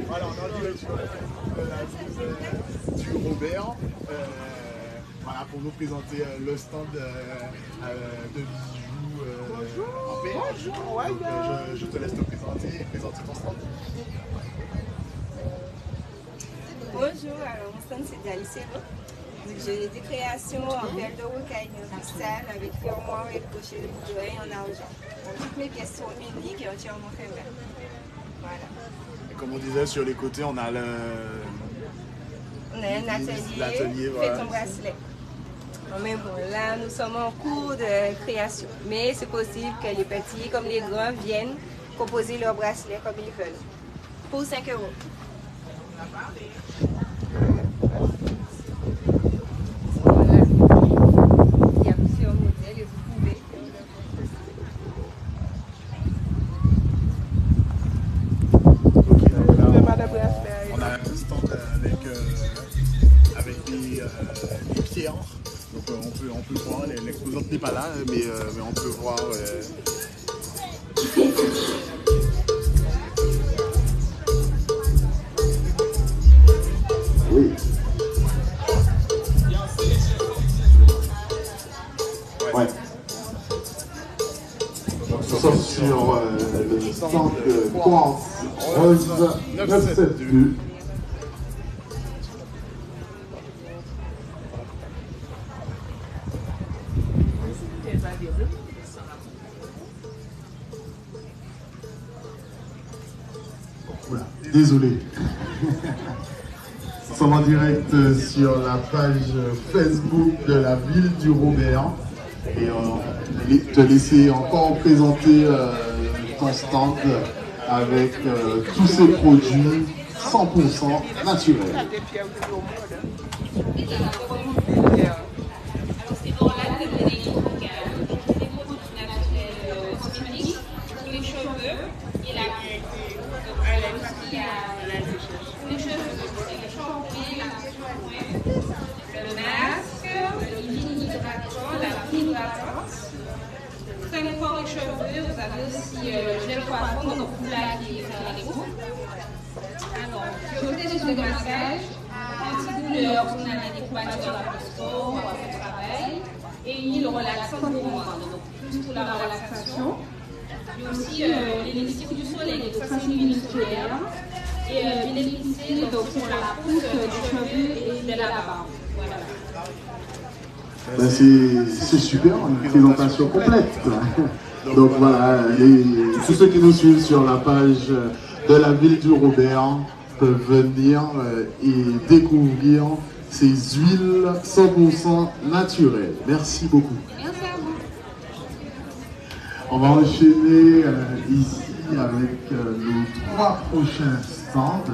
Voilà, on est en direction de la ville du Robert. Voilà, pour nous présenter le stand de bijoux en paix. Bonjour, je te laisse te présenter ton stand. Bonjour, alors mon stand c'est Dalicero. J'ai des créations en perles de rocaille, en cristal, avec fermoir et crochet de boucle en argent. Donc, toutes mes pièces sont uniques et entièrement faites main. Voilà. Et comme on disait, sur les côtés, on a un atelier fait en bracelet. Mais bon, là, nous sommes en cours de création. Mais c'est possible que les petits comme les grands viennent composer leurs bracelets comme ils veulent. Pour 5 €. On a un stand avec des pierres. Donc on peut voir, l'exposante n'est pas là, mais on peut voir. Oui. Ouais. Donc nous sommes sur le stand de Quartz Rose 972. Oula, désolé. Nous sommes en direct sur la page Facebook de la ville du Robert. Et te laisser encore présenter ton stand avec tous ces produits 100% naturels. Vous avez aussi gel poisson, donc là qui est sur les groupes. Alors, protège le massage, antidouleur, on a des couvertures dans la sport, on va faire travail, et huile relaxante pour moi, donc plus pour la relaxation. Il y a aussi l'élixir du soleil, donc ça c'est une huile solaire, et l'électricité, donc pour la pousse des cheveux et de la barbe. Voilà. Ben c'est super, une présentation complète. Donc voilà, tous ceux qui nous suivent sur la page de la ville du Robert peuvent venir et découvrir ces huiles 100% naturelles. Merci beaucoup. Merci à vous. On va enchaîner ici avec nos 3 prochains stands.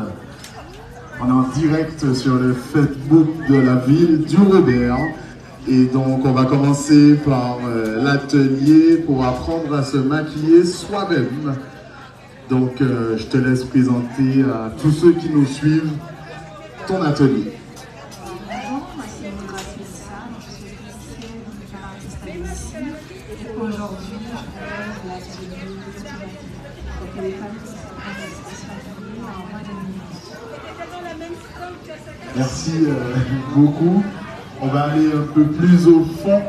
On est en direct sur le Facebook de la ville du Robert. Et donc, on va commencer par l'atelier pour apprendre à se maquiller soi-même. Donc, je te laisse présenter à tous ceux qui nous suivent ton atelier. Bonjour, moi c'est Grace Messa, je suis lycéenne de artiste à Lucie. Et aujourd'hui, je relève l'atelier cosmétique. Donc, les femmes qui sont en atelier en moins de minutes. Merci beaucoup. On va aller un peu plus au fond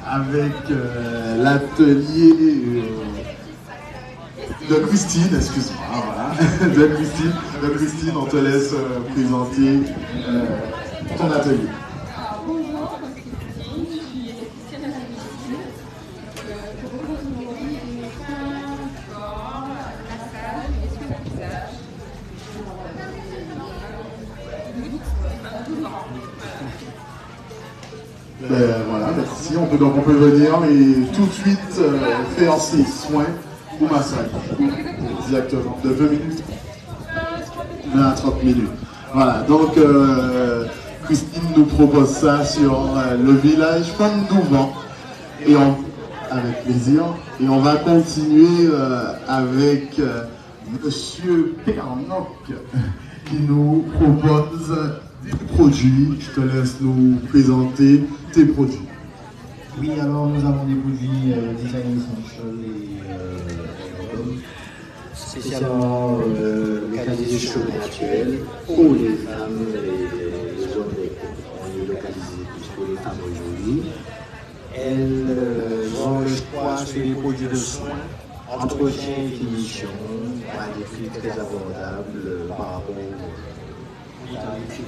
avec l'atelier de Christine, excuse-moi, voilà, de Christine, on te laisse présenter ton atelier. Bonjour, je suis Christine, je suis esthéticienne à la médecine. Je propose aujourd'hui des soins du corps, massage et soins du visage. Voilà, merci. Donc on peut venir et tout de suite faire ses soins ou massage. Exactement, de 20 minutes 20 à 30 minutes. Voilà, donc Christine nous propose ça sur le village Fondouvan et avec plaisir. Et on va continuer avec Monsieur Pernoc qui nous propose des produits. Je te laisse nous présenter tes produits. Oui, alors nous avons des produits Design Essential et spécialement localisés des cheveux naturels pour les femmes et les hommes. On est localisé plus pour les femmes aujourd'hui. Elles ont le choix sur les produits de soins, entretien et finition, à des prix très abordables par rapport aux tarifs.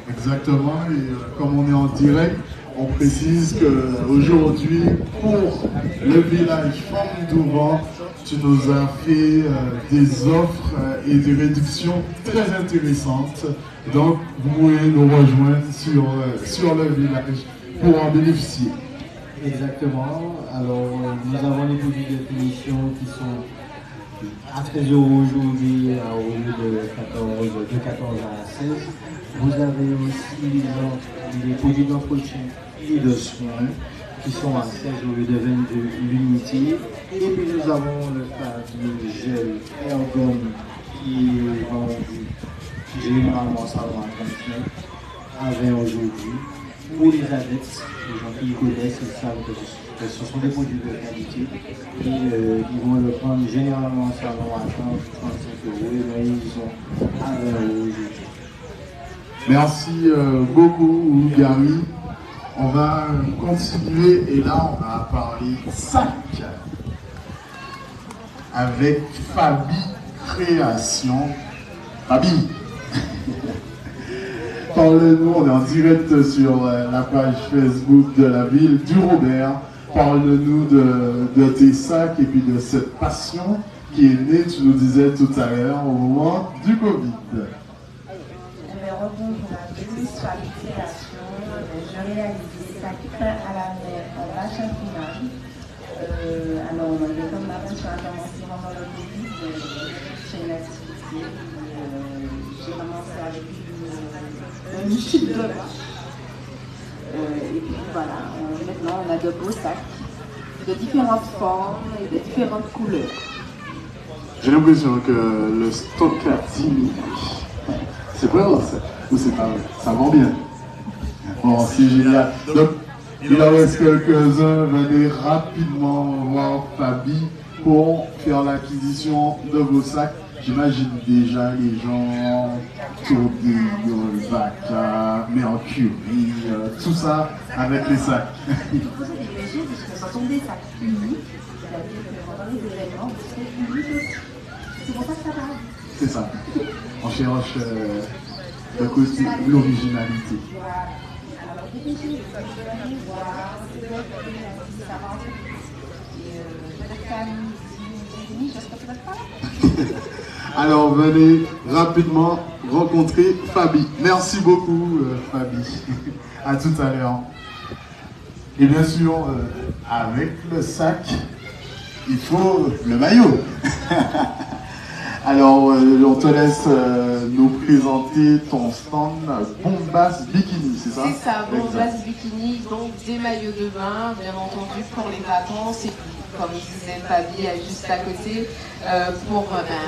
Exactement, et comme on est en direct, on précise qu'aujourd'hui, pour le village Fondouvan, tu nous as fait des offres et des réductions très intéressantes. Donc, vous pouvez nous rejoindre sur le village pour en bénéficier. Exactement. Alors, nous avons les produits de finition qui sont à 13 € aujourd'hui au lieu de 14 à 16. Vous avez aussi les produits d'entretien et de soins qui sont à 16 au lieu de 22 l'unité. Et puis nous avons le fameux gel Ergon qui est vendu généralement ça va à 20 aujourd'hui. Pour les adeptes, les gens qui connaissent, ils savent que ce sont des produits de qualité et ils vont le prendre généralement ça va à 35 € et là ils sont à 20 € aujourd'hui. Merci beaucoup Gary. On va continuer et là on va parler sac avec Fabi Création. Fabi, parle-nous, on est en direct sur la page Facebook de la ville du Robert. Parle-nous de tes sacs et puis de cette passion qui est née, tu nous disais tout à l'heure, au moment du Covid. Bonjour à tous, Fabi Création. Je réalise des sacs à la mer en vache imprimable. Alors, comme ma passion a commencé pendant le Covid, j'ai une activité. J'ai commencé avec une chute de vache. Et puis voilà, maintenant on a de beaux sacs de différentes formes et de différentes couleurs. J'ai l'impression que le stock a diminué. C'est vrai ou c'est pas vrai? Ça vend bien. Bon, c'est génial. Donc, il en reste quelques-uns. Venez rapidement voir Fabi pour faire l'acquisition de vos sacs. J'imagine déjà les gens tourner dans le bac, mercury, tout ça avec les sacs. Il faut se dépêcher parce que ce sont des sacs uniques. C'est-à-dire que pendant les événements, vous serez uniques aussi. C'est pour ça que ça parle. C'est ça. On cherche le côté de l'originalité. Alors, dépêchez-vous, vous allez voir, ça va. Et j'espère que vous êtes pas là. Alors, venez rapidement rencontrer Fabi. Merci beaucoup, Fabi. À tout à l'heure. Et bien sûr, avec le sac, il faut le maillot. Alors, on te laisse nous présenter ton stand Bombas Bikini, c'est ça? C'est ça, Bombas Bikini, donc des maillots de bain, bien entendu, pour les vacances et comme disait Fabi juste à côté, pour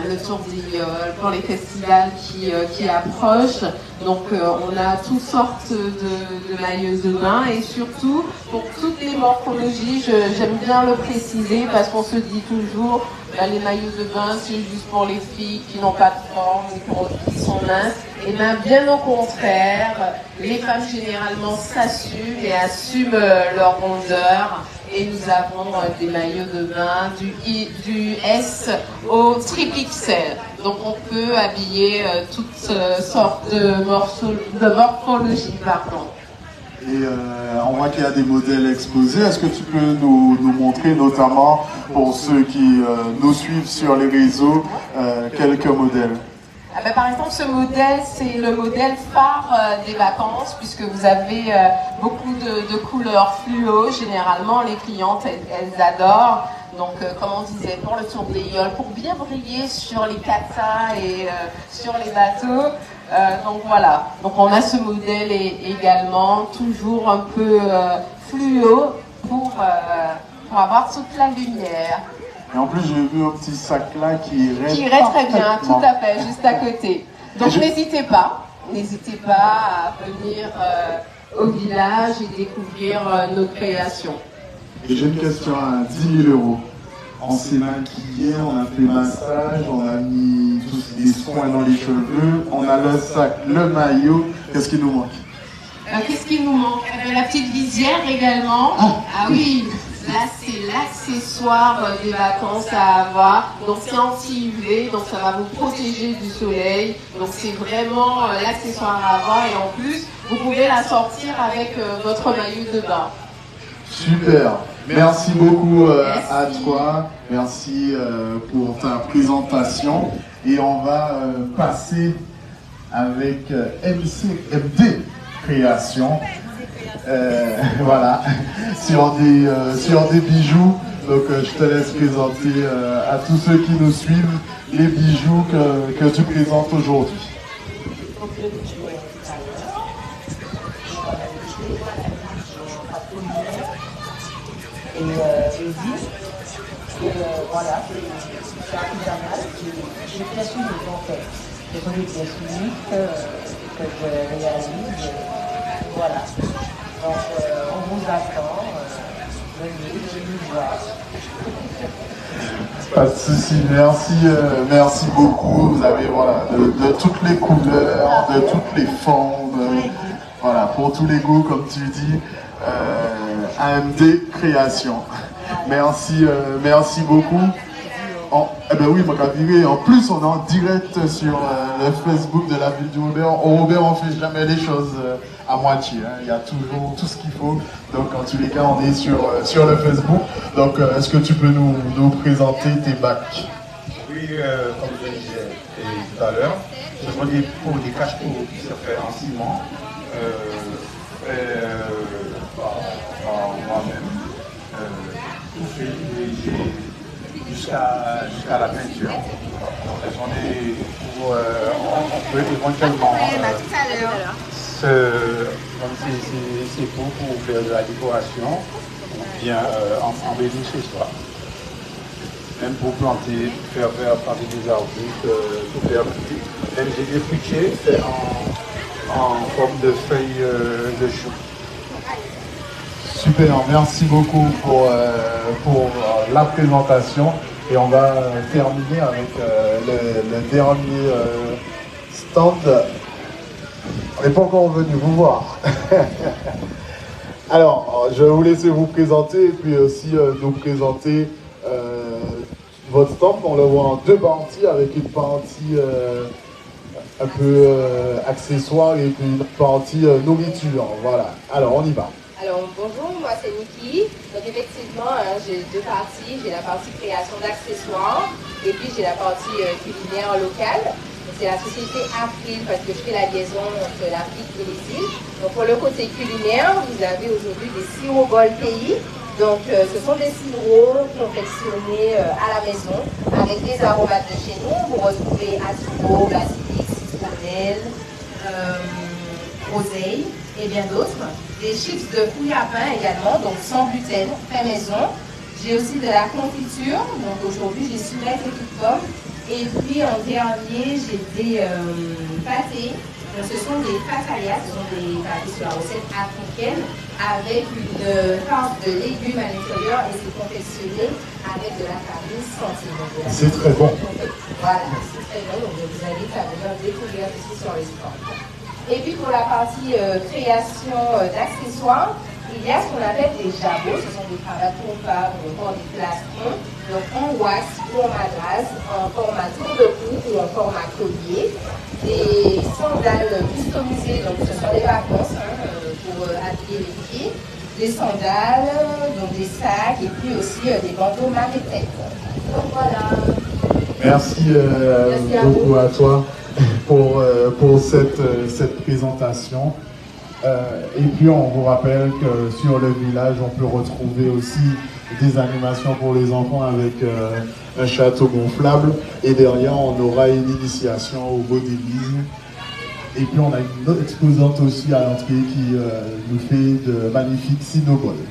le tour d'Iole, pour les festivals qui approchent. Donc on a toutes sortes de maillots de bain et surtout pour toutes les morphologies, j'aime bien le préciser parce qu'on se dit toujours les maillots de bain, c'est juste pour les filles qui n'ont pas de forme, qui sont minces. Et bien au contraire, les femmes généralement s'assument et assument leur rondeur. Et nous avons des maillots de bain du S au triple XL. Donc on peut habiller toutes sortes de morphologies. Et on voit qu'il y a des modèles exposés. Est-ce que tu peux nous montrer, notamment pour ceux qui nous suivent sur les réseaux, quelques modèles? Par exemple, ce modèle, c'est le modèle phare des vacances, puisque vous avez beaucoup de couleurs fluo. Généralement, les clientes, elles adorent. Donc, comme on disait, pour le tour des yoles, pour bien briller sur les katas et sur les bateaux. Donc voilà, donc on a ce modèle également, toujours un peu fluo pour avoir toute la lumière. Et en plus, j'ai vu un petit sac là qui irait très bien, tout à fait, juste à côté. Donc n'hésitez pas à venir au village et découvrir nos créations. Et j'ai une question à 10 000 €. On s'est maquillé, on a fait massage, on a mis tous les soins dans les cheveux, on a le sac, le maillot. Qu'est-ce qui nous manque? Qu'est-ce qui nous manque? La petite visière également. Ah oui, là c'est l'accessoire des vacances à avoir. Donc c'est anti-UV, donc ça va vous protéger du soleil. Donc c'est vraiment l'accessoire à avoir et en plus vous pouvez la sortir avec votre maillot de bain. Super, merci beaucoup à toi, merci pour ta présentation et on va passer avec MD Création, voilà, sur des bijoux. Donc je te laisse présenter à tous ceux qui nous suivent les bijoux que tu présentes aujourd'hui. Voilà, c'est artisanal, j'ai des pièces uniques en fait. Ce sont des pièces uniques que je réalise, voilà. Donc on vous attend, venez nous voir. Pas de souci, merci beaucoup. Vous avez voilà, de toutes les couleurs, de toutes les formes, voilà, pour tous les goûts comme tu dis. AMD Création. Merci beaucoup. Eh ben oui, en plus on est en direct sur le Facebook de la ville du Robert. Au Robert, on ne fait jamais les choses à moitié. Hein. Il y a toujours tout ce qu'il faut. Donc en tous les cas, on est sur le Facebook. Donc est-ce que tu peux nous présenter tes bacs? Oui, comme je disais tout à l'heure, ce sont des cache-pots qui se font en ciment. Par moi-même, tout fait jusqu'à la peinture. Elles sont on peut éventuellement c'est pour faire de la décoration ou bien embellir chez soi. Même pour planter, faire planter des arbustes, tout faire. Même j'ai des fruitiers faits en forme de feuilles de chou. Super, merci beaucoup pour la présentation et on va terminer avec le dernier stand. On n'est pas encore venu vous voir. Alors, je vais vous laisser vous présenter et puis aussi nous présenter votre stand. On le voit en deux parties avec une partie un peu accessoire et puis une partie nourriture. Voilà, alors on y va. Alors bonjour, moi c'est Niki. Donc effectivement, j'ai deux parties. J'ai la partie création d'accessoires et puis j'ai la partie culinaire locale. C'est la société Afrique parce que je fais la liaison entre l'Afrique et les îles. Donc pour le côté culinaire, vous avez aujourd'hui des sirops Boltei. Donc ce sont des sirops confectionnés à la maison avec des aromates de chez nous. Vous retrouvez asuro, basilic, citronnelle, groseille et bien d'autres. Des chips de fouille à pain également, donc sans gluten, fait maison. J'ai aussi de la confiture, donc aujourd'hui j'ai surette et toute pomme. Et puis en dernier, j'ai des pâtés de Donc ce sont des facalias, ce sont des pâtés sur la recette africaine avec une pâte de légumes à l'intérieur et c'est confectionné avec de la farine sensible. C'est très bon. Voilà, c'est très bon, donc je vous invite à venir découvrir ici sur les stands. Et puis pour la partie création d'accessoires, il y a ce qu'on appelle des jabots, ce sont des cravates compactes ou encore des plastrons, donc en wax ou en madras, en format tour de cou ou en format collier, des sandales customisées, donc ce sont des vacances pour habiller les pieds, des sandales, donc des sacs et puis aussi des bandeaux marée-tête. Donc voilà. Merci beaucoup à toi pour cette présentation. Et puis on vous rappelle que sur le village, on peut retrouver aussi des animations pour les enfants avec un château gonflable. Et derrière, on aura une initiation au vaudévisme. Et puis on a une autre exposante aussi à l'entrée qui nous fait de magnifiques cinoboles.